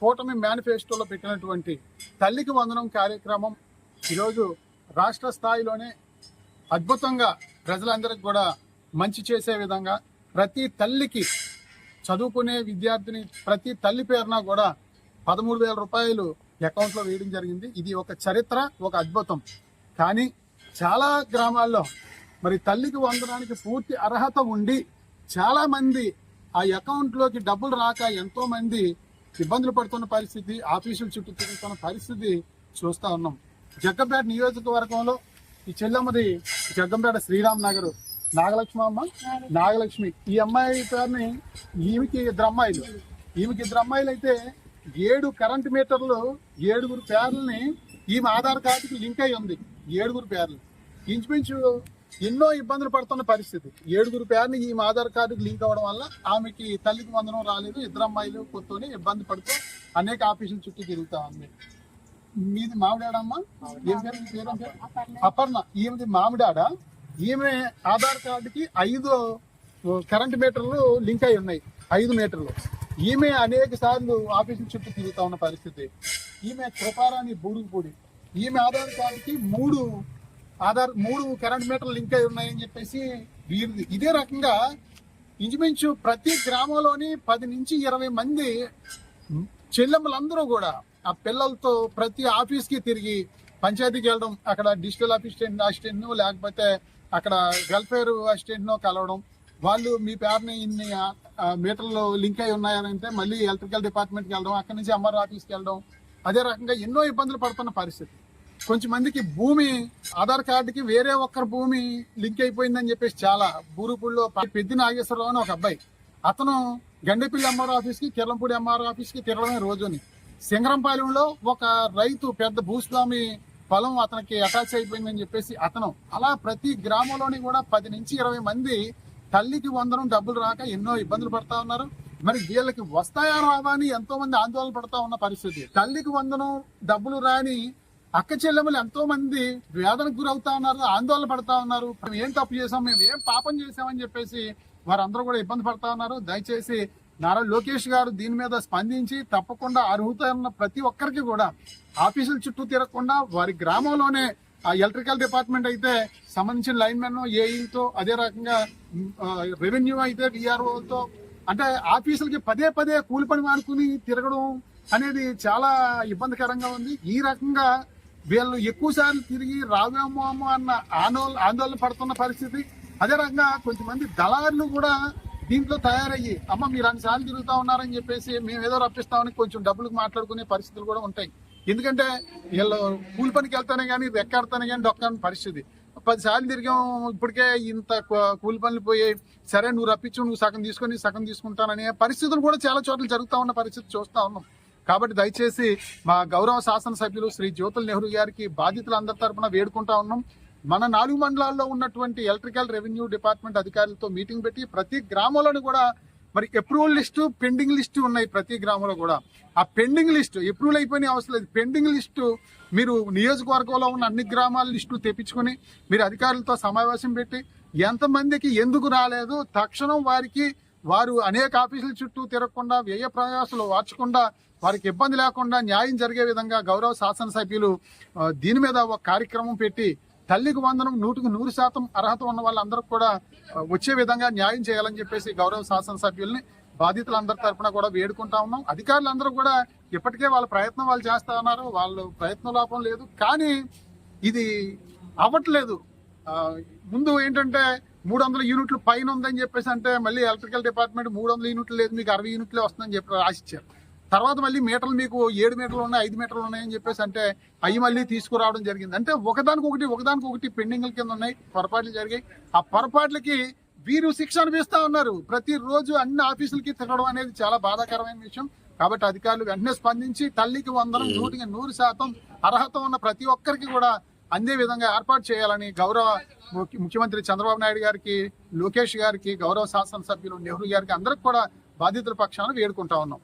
కూటమి మేనిఫెస్టోలో పెట్టినటువంటి తల్లికి వందనం కార్యక్రమం ఈరోజు రాష్ట్ర స్థాయిలోనే అద్భుతంగా ప్రజలందరికీ కూడా మంచి చేసే విధంగా ప్రతి తల్లికి చదువుకునే విద్యార్థిని ప్రతి తల్లి పేరున కూడా 13,000 రూపాయలు అకౌంట్లో వేయడం జరిగింది. ఇది ఒక చరిత్ర, ఒక అద్భుతం. కానీ చాలా గ్రామాల్లో మరి తల్లికి వందనానికి పూర్తి అర్హత ఉండి చాలా మంది ఆ అకౌంట్లోకి డబ్బులు రాక ఎంతో మంది ఇబ్బందులు పడుతున్న పరిస్థితి, ఆఫీసుల చుట్టూ తిరుగుతున్న పరిస్థితి చూస్తా ఉన్నాం. జగ్గంపేట నియోజకవర్గంలో ఈ చెల్లమ్మది జగ్గంపేట శ్రీరామ్ నగర్ నాగలక్ష్మి. ఈ అమ్మాయి పేరుని ఈమెకి ఇద్దరు అమ్మాయిలు అయితే 7 కరెంట్ మీటర్లు 7 పేర్లని ఈమె ఆధార్ కార్డుకి లింక్ అయి ఉంది. 7 పేర్లు ఇంచుమించు ఎన్నో ఇబ్బందులు పడుతున్న పరిస్థితి. 7 పేర్ని ఈమె ఆధార్ కార్డుకి లింక్ అవ్వడం వల్ల ఆమెకి తల్లికి వందనం రాలేదు. ఇద్దరు అమ్మాయిలు కూర్చొని ఇబ్బంది పడుతూ అనేక ఆఫీసుల చుట్టూ తిరుగుతా ఉంది. మీది మామిడాడమ్మా? ఏం పేరు? మీ పేరు అపర్ణ. ఈమెది మామిడాడ. ఈమె ఆధార్ కార్డుకి 5 కరెంట్ మీటర్లు లింక్ అయి ఉన్నాయి. 5 మీటర్లు. ఈమె అనేక సార్లు ఆఫీసుల చుట్టూ తిరుగుతా ఉన్న పరిస్థితి. ఈమె కృపారాణి బూరుగుపూడి. ఈమె ఆధార్ కార్డుకి 3 కరెంట్ మీటర్లు లింక్ అయి ఉన్నాయని చెప్పేసి వీరిది. ఇదే రకంగా ఇంచుమించు ప్రతి గ్రామంలోని 10 నుంచి 20 మంది చెల్లెమ్మలందరూ కూడా ఆ పిల్లలతో ప్రతి ఆఫీస్కి తిరిగి పంచాయతీకి వెళ్ళడం, అక్కడ డిజిటల్ అసిస్టెంట్ లేకపోతే అక్కడ వెల్ఫేర్ అసిస్టెంట్నో కలవడం. వాళ్ళు మీ పేరుని ఇన్ని మీటర్లు లింక్ అయి ఉన్నాయనంటే మళ్ళీ ఎలక్ట్రికల్ డిపార్ట్మెంట్కి వెళ్ళడం, అక్కడి నుంచి ఎంఆర్ ఆఫీస్కి వెళ్ళడం. అదే రకంగా ఎన్నో ఇబ్బందులు పడుతున్న పరిస్థితి. కొంచెం మందికి భూమి ఆధార్ కార్డుకి వేరే ఒక్కరి భూమి లింక్ అయిపోయిందని చెప్పేసి చాలా బూరుపూడిలో పెద్ది నాగేశ్వరరావు అని ఒక అబ్బాయి, అతను గండేపల్లి ఎంఆర్ ఆఫీస్కి కిర్లంపూడి ఎంఆర్ ఆఫీస్కి తిరగడమే రోజుని. సింగరంపాలెంలో ఒక రైతు పెద్ద భూస్వామి పొలం అతనికి అటాచ్ అయిపోయిందని చెప్పేసి అతను. అలా ప్రతి గ్రామంలోని కూడా 10 నుంచి 20 మంది తల్లికి వందనం డబ్బులు రాక ఎన్నో ఇబ్బందులు పడతా ఉన్నారు. మరి వీళ్ళకి వస్తాయా రావా అని ఎంతో మంది ఆందోళన పడతా ఉన్న పరిస్థితి. తల్లికి వందనం డబ్బులు రాని అక్క చెల్లెములు ఎంతో మంది వేదనకు గురవుతా ఉన్నారు, ఆందోళన పడతా ఉన్నారు. మేము ఏం తప్పు చేసాం, మేము ఏం పాపం చేసామని చెప్పేసి వారందరూ కూడా ఇబ్బంది పడతా ఉన్నారు. దయచేసి నారా లోకేష్ గారు దీని మీద స్పందించి తప్పకుండా అర్హత ఉన్న ప్రతి ఒక్కరికి కూడా ఆఫీసుల చుట్టూ తిరగకుండా వారి గ్రామంలోనే ఆ ఎలక్ట్రికల్ డిపార్ట్మెంట్ అయితే సంబంధించిన లైన్మెన్ ఏఈతో, అదే రకంగా రెవెన్యూ అయితే విఆర్ఓతో, అంటే ఆఫీసులకి పదే కూలి పని మానుకుని తిరగడం అనేది చాలా ఇబ్బందికరంగా ఉంది. ఈ రకంగా వీళ్ళు ఎక్కువ సార్లు తిరిగి రావేమో అన్న ఆందోళన పడుతున్న పరిస్థితి. అదే రకంగా కొంతమంది దళారులు కూడా దీంట్లో తయారయ్యి అమ్మ మీరు అన్నిసార్లు తిరుగుతా ఉన్నారని చెప్పేసి మేము ఏదో రప్పిస్తామని కొంచెం డబ్బులకు మాట్లాడుకునే పరిస్థితులు కూడా ఉంటాయి. ఎందుకంటే వీళ్ళు కూలి పనికి వెళ్తానే కానీ రెక్కాడుతానే కానీ దొక్కని పరిస్థితి. 10 సార్లు తిరిగాం, ఇప్పటికే ఇంత కూలి పనులు పోయాయి, సరే నువ్వు రప్పించు, నువ్వు సగం తీసుకొని సగం తీసుకుంటాననే పరిస్థితులు కూడా చాలా చోట్ల జరుగుతూ ఉన్న పరిస్థితి చూస్తూ ఉన్నాం. కాబట్టి దయచేసి మా గౌరవ శాసనసభ్యులు శ్రీ జ్యోతుల్ నెహ్రూ గారికి బాధితులందరి తరఫున వేడుకుంటా ఉన్నాం. మన 4 మండలాల్లో ఉన్నటువంటి ఎలక్ట్రికల్ రెవెన్యూ డిపార్ట్మెంట్ అధికారులతో మీటింగ్ పెట్టి ప్రతి గ్రామంలోని కూడా మరి అప్రూవల్ లిస్టు, పెండింగ్ లిస్టు ఉన్నాయి. ప్రతి గ్రామంలో కూడా ఆ పెండింగ్ లిస్టు అప్రూవల్ అయిపోయిన అవసరం లేదు. పెండింగ్ లిస్టు మీరు నియోజకవర్గంలో ఉన్న అన్ని గ్రామాల లిస్టు తెప్పించుకొని మీరు అధికారులతో సమావేశం పెట్టి ఎంతమందికి ఎందుకు రాలేదు తక్షణం వారు అనేక ఆఫీసుల చుట్టూ తిరగకుండా వ్యయ ప్రయాసాలు వార్చకుండా వారికి ఇబ్బంది లేకుండా న్యాయం జరిగే విధంగా గౌరవ శాసనసభ్యులు దీని మీద ఒక కార్యక్రమం పెట్టి తల్లికి వందనం 100% అర్హత ఉన్న వాళ్ళందరూ కూడా వచ్చే విధంగా న్యాయం చేయాలని చెప్పేసి గౌరవ శాసనసభ్యుల్ని బాధితులందరి తరఫున కూడా వేడుకుంటా ఉన్నాం. అధికారులందరూ కూడా ఇప్పటికే వాళ్ళ ప్రయత్నం వాళ్ళు చేస్తా ఉన్నారు, వాళ్ళు ప్రయత్న లోపం లేదు. కానీ ఇది అవ్వట్లేదు. ముందు ఏంటంటే 300 యూనిట్లు పైన ఉందని చెప్పేసి అంటే మళ్ళీ ఎలక్ట్రికల్ డిపార్ట్మెంట్ 300 యూనిట్లు లేదు, మీకు 60 యూనిట్లే వస్తుందని చెప్పి రాసిచ్చారు. తర్వాత మళ్ళీ మీటర్లు మీకు 7 మీటర్లు ఉన్నాయి, 5 మీటర్లు ఉన్నాయని చెప్పేసి అంటే అవి మళ్ళీ తీసుకురావడం జరిగింది. అంటే ఒకదానికొకటి పెండింగ్ల కింద ఉన్నాయి, పొరపాట్లు జరిగాయి. ఆ పొరపాట్లకి వీరు శిక్ష అనిపిస్తా ఉన్నారు. ప్రతిరోజు అన్ని ఆఫీసులకి తిరగడం అనేది చాలా బాధాకరమైన విషయం. కాబట్టి అధికారులు వెంటనే స్పందించి తల్లికి వందనం 100% అర్హత ఉన్న ప్రతి ఒక్కరికి కూడా అందే విధంగా ఏర్పాటు చేయాలని గౌరవ ముఖ్యమంత్రి చంద్రబాబు నాయుడు గారికి, లోకేష్ గారికి, గౌరవ శాసనసభ్యులు నెహ్రూ గారికి అందరికి కూడా బాధితుల పక్షాన వేడుకుంటా ఉన్నాం.